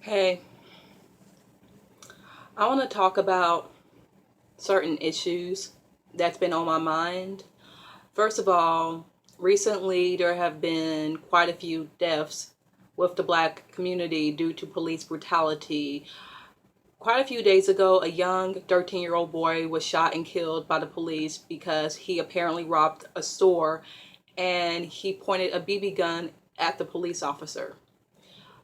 Hey, I want to talk about certain issues that's been on my mind. First of all, recently there have been quite a few deaths with the black community due to police brutality. Quite a few days ago, a young 13-year-old boy was shot and killed by the police because he apparently robbed a store and he pointed a BB gun at the police officer.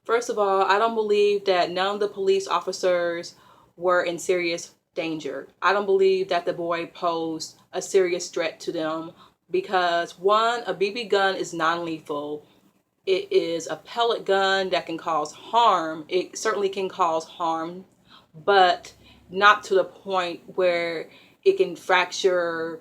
First of all, I don't believe that none of the police officers were in serious danger. I don't believe that the boy posed a serious threat to them because one, a BB gun is non-lethal. It is a pellet gun that can cause harm. It certainly can cause harm, but not to the point where it can fracture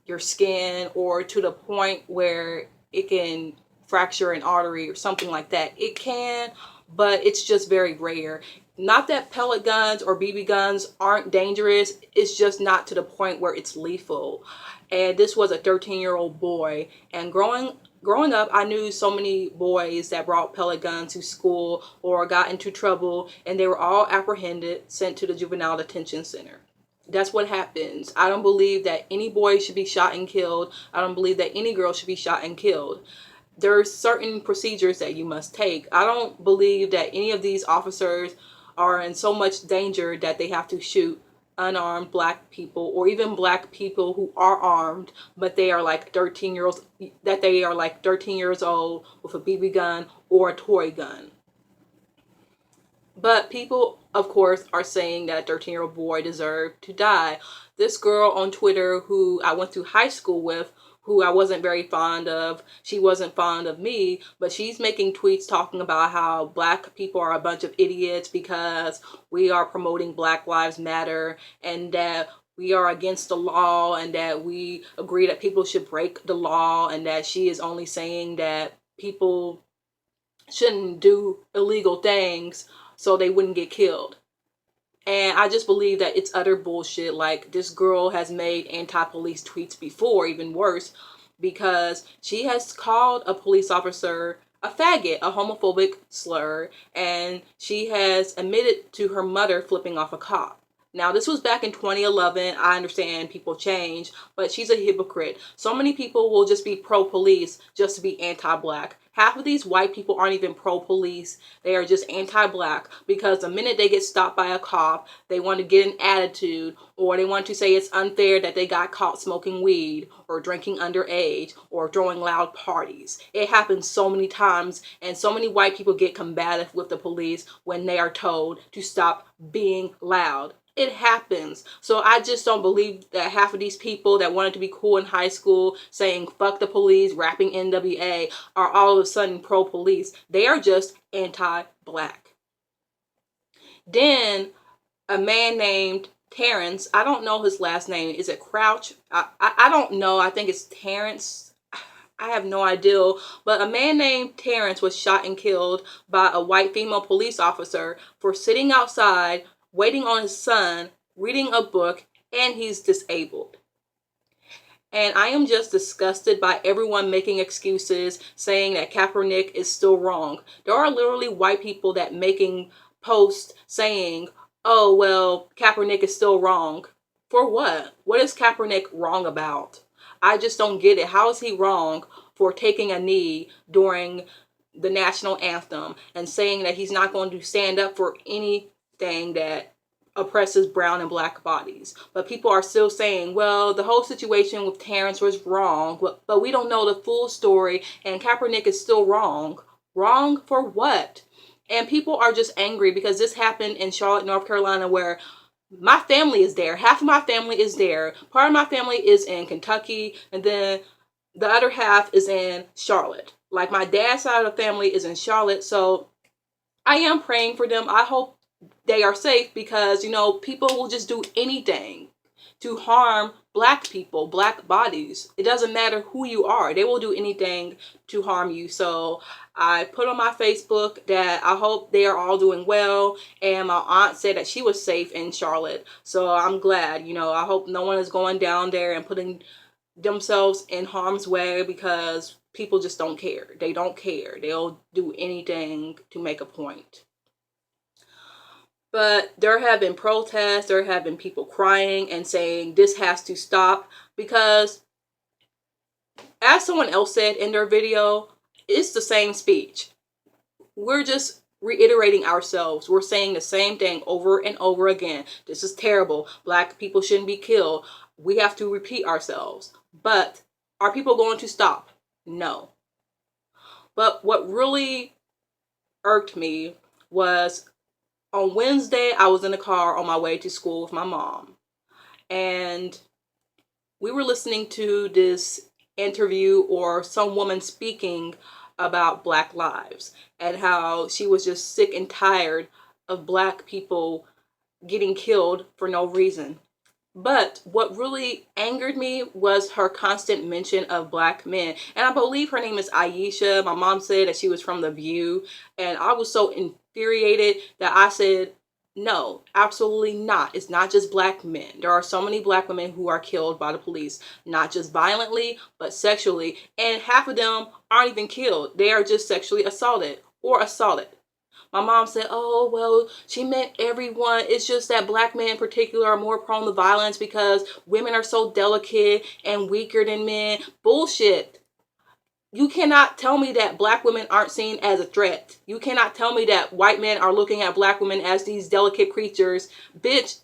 your skin or to the point where it can fracture an artery or something like that. It can, but it's just very rare. Not that pellet guns or BB guns aren't dangerous, it's just not to the point where it's lethal. And this was a 13-year-old boy, and growing up, I knew so many boys that brought pellet guns to school or got into trouble, and they were all apprehended, sent to the juvenile detention center. That's what happens. I don't believe that any boy should be shot and killed. I don't believe that any girl should be shot and killed. There are certain procedures that you must take. I don't believe that any of these officers are in so much danger that they have to shoot unarmed black people or even black people who are armed, but they are like 13 year olds, that they are like 13 years old with a BB gun or a toy gun. But people, of course, are saying that a 13-year-old boy deserved to die. This girl on Twitter who I went to high school with, who I wasn't very fond of, she wasn't fond of me, but she's making tweets talking about how black people are a bunch of idiots because we are promoting Black Lives Matter and that we are against the law and that we agree that people should break the law and that she is only saying that people shouldn't do illegal things so they wouldn't get killed. And I just believe that it's utter bullshit. Like, this girl has made anti-police tweets before, even worse, because she has called a police officer a faggot, a homophobic slur, and she has admitted to her mother flipping off a cop. Now, this was back in 2011. I understand people change, but she's a hypocrite. So many people will just be pro-police just to be anti-black. Half of these white people aren't even pro-police. They are just anti-black because the minute they get stopped by a cop, they want to get an attitude, or they want to say it's unfair that they got caught smoking weed or drinking underage or throwing loud parties. It happens so many times, and so many white people get combative with the police when they are told to stop being loud. It happens. So I just don't believe that half of these people that wanted to be cool in high school saying fuck the police, rapping NWA, are all of a sudden pro-police. They are just anti-black. Then a man named Terrence, I don't know his last name. Is it Crouch? I don't know. I think it's Terrence. I have no idea. But a man named Terrence was shot and killed by a white female police officer for sitting outside waiting on his son, reading a book, and he's disabled. And I am just disgusted by everyone making excuses, saying that Kaepernick is still wrong. There are literally white people that making posts saying, oh, well, Kaepernick is still wrong. For what? What is Kaepernick wrong about? I just don't get it. How is he wrong for taking a knee during the national anthem and saying that he's not going to stand up for anything that oppresses brown and black bodies? But people are still saying, well, the whole situation with Terrence was wrong, but we don't know the full story, and Kaepernick is still wrong. Wrong for what? And people are just angry because this happened in Charlotte, North Carolina, where my family is there. Half of my family is there. Part of my family is in Kentucky, and then the other half is in Charlotte. Like, my dad's side of the family is in Charlotte, so I am praying for them. I hope they are safe because, people will just do anything to harm black people, black bodies. It doesn't matter who you are. They will do anything to harm you. So I put on my Facebook that I hope they are all doing well. And my aunt said that she was safe in Charlotte. So I'm glad, I hope no one is going down there and putting themselves in harm's way because people just don't care. They don't care. They'll do anything to make a point. But there have been protests, there have been people crying and saying this has to stop because, as someone else said in their video, it's the same speech. We're just reiterating ourselves. We're saying the same thing over and over again. This is terrible. Black people shouldn't be killed. We have to repeat ourselves. But are people going to stop? No. But what really irked me was on Wednesday, I was in the car on my way to school with my mom. And we were listening to this interview or some woman speaking about Black lives and how she was just sick and tired of Black people getting killed for no reason. But what really angered me was her constant mention of Black men. And I believe her name is Aisha. My mom said that she was from The View. And I was so infuriated that I said, no, absolutely not. It's not just Black men. There are so many Black women who are killed by the police, not just violently, but sexually. And half of them aren't even killed. They are just sexually assaulted or assaulted. My mom said, oh, well, she meant everyone. It's just that Black men in particular are more prone to violence because women are so delicate and weaker than men. Bullshit. You cannot tell me that Black women aren't seen as a threat. You cannot tell me that white men are looking at Black women as these delicate creatures. Bitch,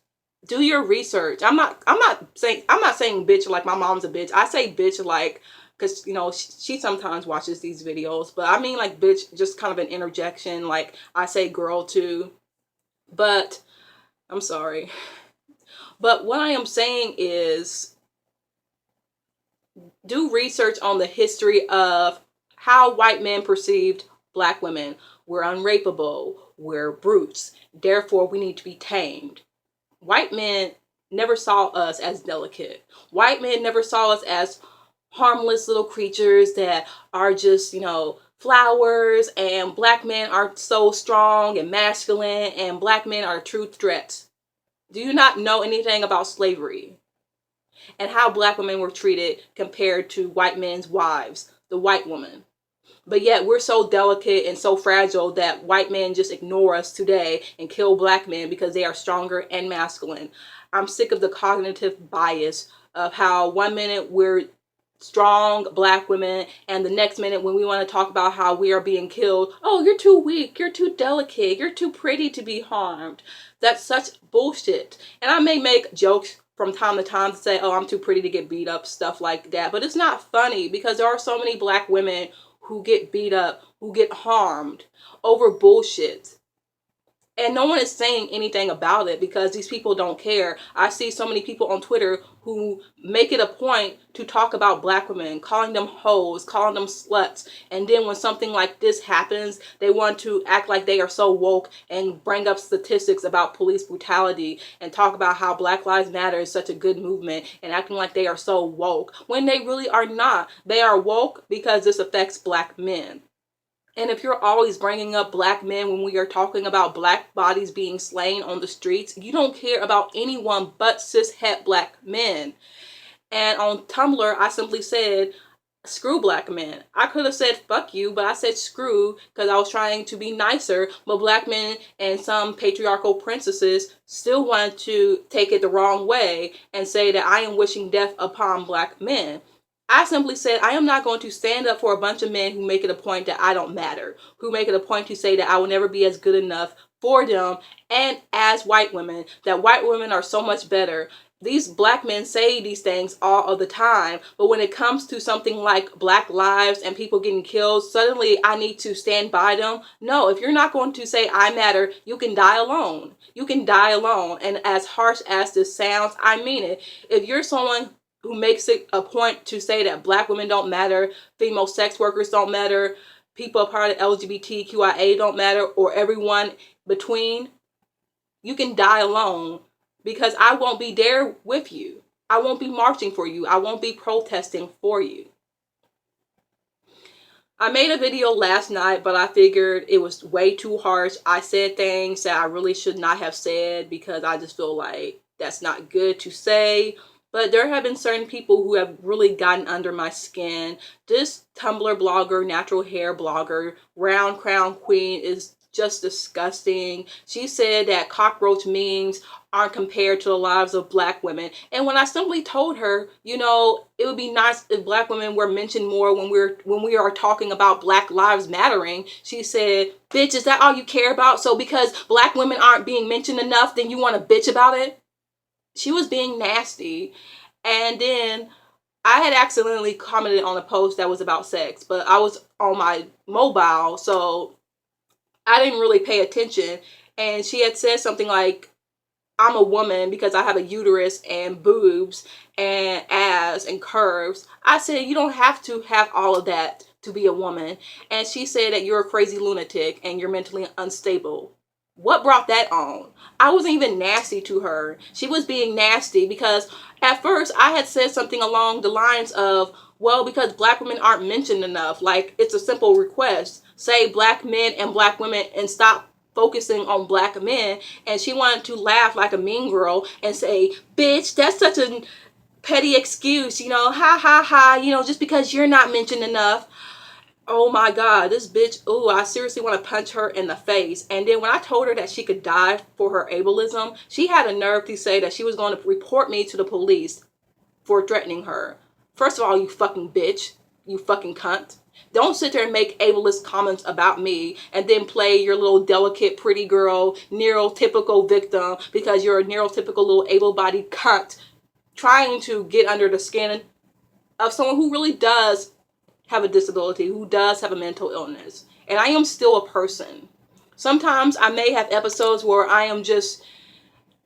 do your research. I'm not saying bitch like my mom's a bitch. I say bitch like, because, you know, she sometimes watches these videos, but I mean like bitch, just kind of an interjection. Like I say girl too, but I'm sorry. But what I am saying is, do research on the history of how white men perceived Black women. We're unrapeable, we're brutes, therefore we need to be tamed. White men never saw us as delicate. White men never saw us as harmless little creatures that are just, you know, flowers, and Black men are so strong and masculine, and Black men are true threats. Do you not know anything about slavery and how Black women were treated compared to white men's wives, the white woman? But yet we're so delicate and so fragile that white men just ignore us today and kill Black men because they are stronger and masculine. I'm sick of the cognitive bias of how one minute we're strong Black women and the next minute when we want to talk about how we are being killed, oh, you're too weak, you're too delicate, you're too pretty to be harmed. That's such bullshit. And I may make jokes from time to time to say, oh, I'm too pretty to get beat up, stuff like that, but it's not funny because there are so many Black women who get beat up, who get harmed over bullshit. And no one is saying anything about it because these people don't care. I see so many people on Twitter who make it a point to talk about Black women, calling them hoes, calling them sluts. And then when something like this happens, they want to act like they are so woke and bring up statistics about police brutality and talk about how Black Lives Matter is such a good movement and acting like they are so woke when they really are not. They are woke because this affects Black men. And if you're always bringing up Black men when we are talking about Black bodies being slain on the streets, you don't care about anyone but cis-het Black men. And on Tumblr, I simply said, screw Black men. I could have said fuck you, but I said screw because I was trying to be nicer. But Black men and some patriarchal princesses still wanted to take it the wrong way and say that I am wishing death upon Black men. I simply said, I am not going to stand up for a bunch of men who make it a point that I don't matter, who make it a point to say that I will never be as good enough for them, and as white women, that white women are so much better. These Black men say these things all of the time, but when it comes to something like Black lives and people getting killed, suddenly I need to stand by them. No, if you're not going to say I matter, you can die alone. You can die alone. And as harsh as this sounds, I mean it. If you're someone who makes it a point to say that Black women don't matter, female sex workers don't matter, people a part of LGBTQIA don't matter, or everyone between, you can die alone because I won't be there with you. I won't be marching for you. I won't be protesting for you. I made a video last night, but I figured it was way too harsh. I said things that I really should not have said because I just feel like that's not good to say. But there have been certain people who have really gotten under my skin. This Tumblr blogger, natural hair blogger, Round Crown Queen is just disgusting. She said that cockroach memes aren't compared to the lives of black women. And when I simply told her, you know, it would be nice if black women were mentioned more when we are talking about Black Lives Mattering, she said, bitch, is that all you care about? So because black women aren't being mentioned enough, then you want to bitch about it? She was being nasty. And then I had accidentally commented on a post that was about sex, but I was on my mobile, so I didn't really pay attention. And she had said something like, I'm a woman because I have a uterus and boobs and ass and curves. I said, you don't have to have all of that to be a woman. And she said that you're a crazy lunatic and you're mentally unstable. What brought that on? I wasn't even nasty to her. She was being nasty because at first I had said something along the lines of, well, because black women aren't mentioned enough. Like, it's a simple request. Say black men and black women and stop focusing on black men. And she wanted to laugh like a mean girl and say, bitch, that's such a petty excuse, you know, ha ha ha, you know, just because you're not mentioned enough. Oh my God, this bitch, ooh, I seriously want to punch her in the face. And then when I told her that she could die for her ableism, she had a nerve to say that she was going to report me to the police for threatening her. First of all, you fucking bitch, you fucking cunt. Don't sit there and make ableist comments about me and then play your little delicate, pretty girl, neurotypical victim because you're a neurotypical little able-bodied cunt trying to get under the skin of someone who really does have a disability, who does have a mental illness. And I am still a person. Sometimes I may have episodes where I am just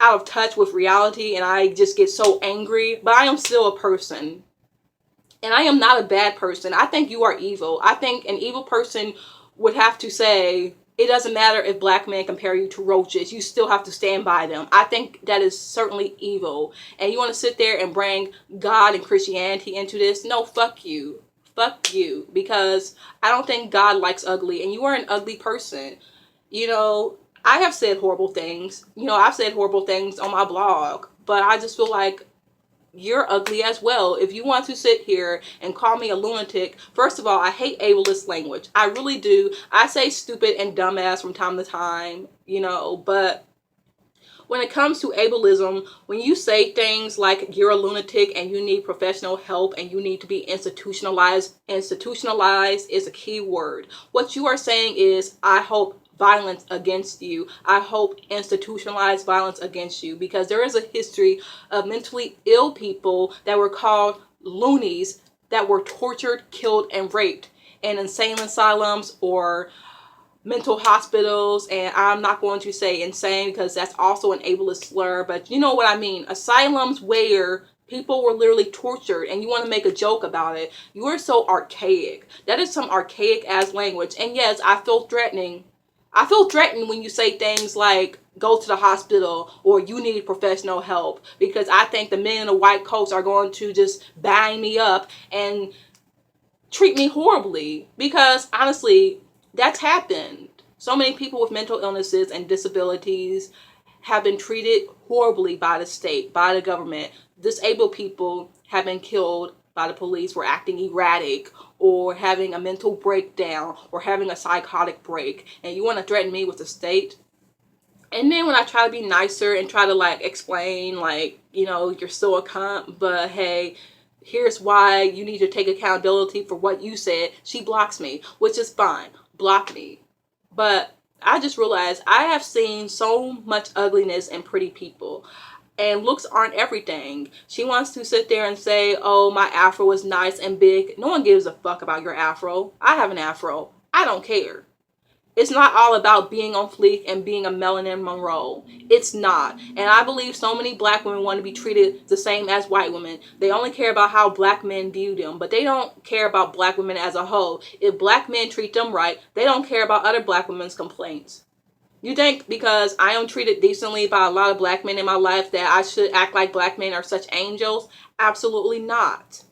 out of touch with reality and I just get so angry, but I am still a person. And I am not a bad person. I think you are evil. I think an evil person would have to say, it doesn't matter if black men compare you to roaches. You still have to stand by them. I think that is certainly evil. And you want to sit there and bring God and Christianity into this? No, fuck you. Fuck you. Because I don't think God likes ugly. And you are an ugly person. You know, I have said horrible things. You know, I've said horrible things on my blog. But I just feel like you're ugly as well. If you want to sit here and call me a lunatic, first of all, I hate ableist language. I really do. I say stupid and dumbass from time to time, you know, but when it comes to ableism, when you say things like you're a lunatic and you need professional help and you need to be institutionalized is a key word. What you are saying is, I hope violence against you. I hope institutionalized violence against you, because there is a history of mentally ill people that were called loonies that were tortured, killed, and raped in insane asylums or mental hospitals. And I'm not going to say insane because that's also an ableist slur, but you know what I mean. Asylums where people were literally tortured and you want to make a joke about it. You are so archaic. That is some archaic ass language. And yes, I feel threatening. I feel threatened when you say things like go to the hospital or you need professional help, because I think the men in the white coats are going to just bang me up and treat me horribly, because honestly, that's happened. So many people with mental illnesses and disabilities have been treated horribly by the state, by the government. Disabled people have been killed by the police for acting erratic or having a mental breakdown or having a psychotic break. And you want to threaten me with the state? And then when I try to be nicer and try to like explain, like, you know, you're still a cunt, but hey, here's why you need to take accountability for what you said, she blocks me, which is fine. Block me. But I just realized I have seen so much ugliness in pretty people. And looks aren't everything. She wants to sit there and say, oh, my afro is nice and big. No one gives a fuck about your afro. I have an afro. I don't care. It's not all about being on fleek and being a Marilyn Monroe. It's not. And I believe so many black women want to be treated the same as white women. They only care about how black men view them, but they don't care about black women as a whole. If black men treat them right, they don't care about other black women's complaints. You think because I am treated decently by a lot of black men in my life that I should act like black men are such angels? Absolutely not.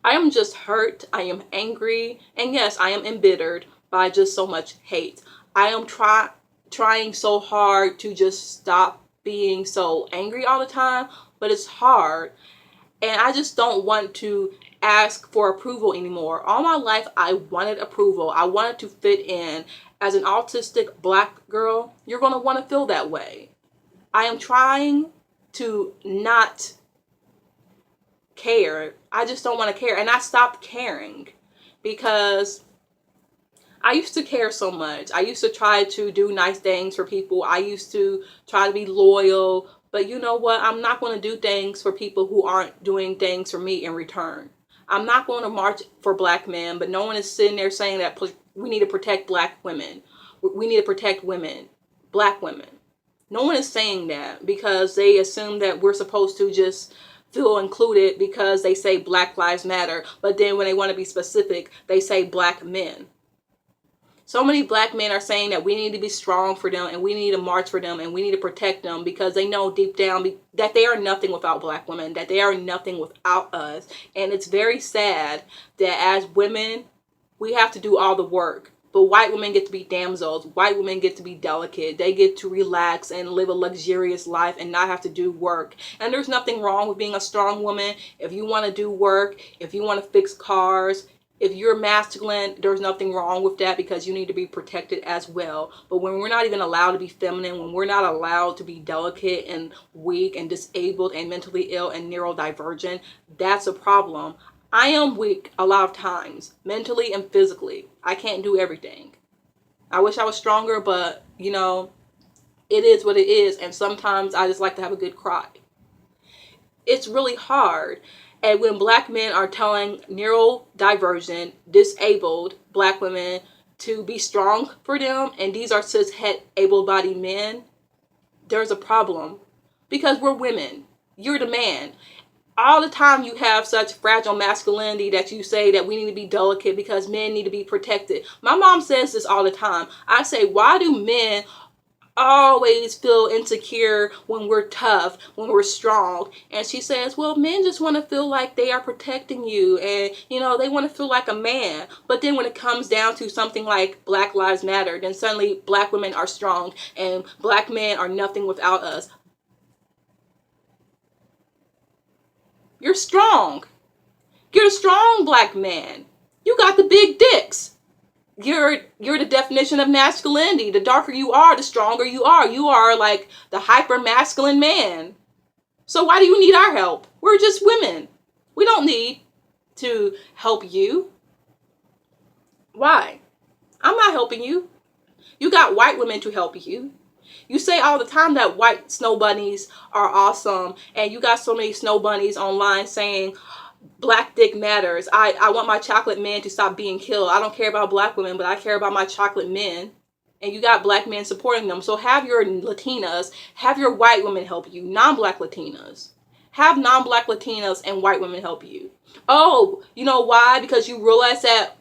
I am just hurt. I am angry. And yes, I am embittered by just so much hate. I am trying so hard to just stop being so angry all the time, but it's hard. And I just don't want to ask for approval anymore. All my life, I wanted approval. I wanted to fit in. as an autistic black girl, you're going to want to feel that way. I am trying to not care. I just don't want to care. And I stopped caring because I used to care so much. I used to try to do nice things for people. I used to try to be loyal. But you know what? I'm not going to do things for people who aren't doing things for me in return. I'm not going to march for black men, but no one is sitting there saying that we need to protect black women. We need to protect women, black women. No one is saying that because they assume that we're supposed to just feel included because they say Black Lives Matter. But then when they want to be specific, they say black men. So many black men are saying that we need to be strong for them and we need to march for them and we need to protect them because they know deep down that they are nothing without black women, that they are nothing without us. And it's very sad that as women, we have to do all the work. But white women get to be damsels. White women get to be delicate. They get to relax and live a luxurious life and not have to do work. And there's nothing wrong with being a strong woman. If you want to do work, if you want to fix cars, if you're masculine, there's nothing wrong with that because you need to be protected as well. But when we're not even allowed to be feminine, when we're not allowed to be delicate and weak and disabled and mentally ill and neurodivergent, that's a problem. I am weak a lot of times, mentally and physically. I can't do everything. I wish I was stronger, but, you know, it is what it is. And sometimes I just like to have a good cry. It's really hard. And when black men are telling neurodivergent, disabled black women to be strong for them, and these are cis-het able-bodied men, there's a problem. Because we're women. You're the man. All the time you have such fragile masculinity that you say that we need to be delicate because men need to be protected. My mom says this all the time. I say, why do men always feel insecure when we're tough, when we're strong? And she says, well, men just want to feel like they are protecting you and, you know, they want to feel like a man. But then when it comes down to something like Black Lives Matter, then suddenly black women are strong and black men are nothing without us. You're strong. You're a strong black man. You got the big dicks. You're the definition of masculinity. The darker you are, the stronger you are. You are like the hyper masculine man. So why do you need our help? We're just women. We don't need to help you. Why? I'm not helping you. You got white women to help you. You say all the time that white snow bunnies are awesome, and you got so many snow bunnies online saying black dick matters. I want my chocolate men to stop being killed. I don't care about black women, but I care about my chocolate men. And you got black men supporting them. So have your Latinas, have your white women help you, non-black Latinas. Have non-black Latinas and white women help you. Oh, you know why? Because you realize that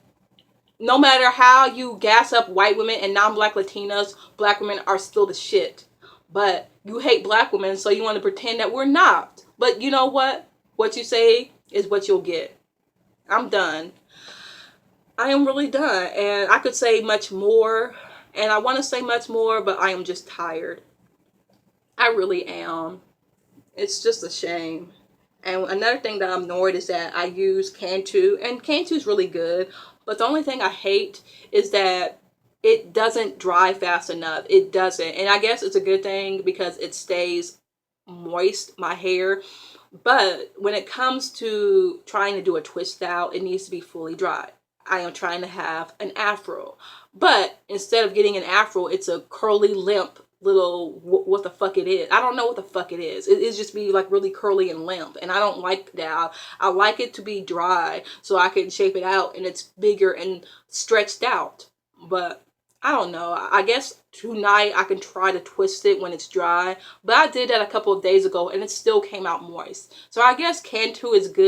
no matter how you gas up white women and non-black Latinas, black women are still the shit. But you hate black women, so you want to pretend that we're not. But you know what? What you say is what you'll get. I'm done. I am really done. And I could say much more. And I want to say much more, but I am just tired. I really am. It's just a shame. And another thing that I'm annoyed is that I use Cantu. And Cantu is really good. But the only thing I hate is that it doesn't dry fast enough. It doesn't. And I guess it's a good thing because it stays moist, my hair. But when it comes to trying to do a twist out, it needs to be fully dry. I am trying to have an afro. But instead of getting an afro, it's a curly, limp little what the fuck it is. I don't know what the fuck it is. It's just be like really curly and limp. And I don't like that. I like it to be dry so I can shape it out and it's bigger and stretched out. But I don't know. I guess tonight I can try to twist it when it's dry. But I did that a couple of days ago and it still came out moist. So I guess Cantu is good.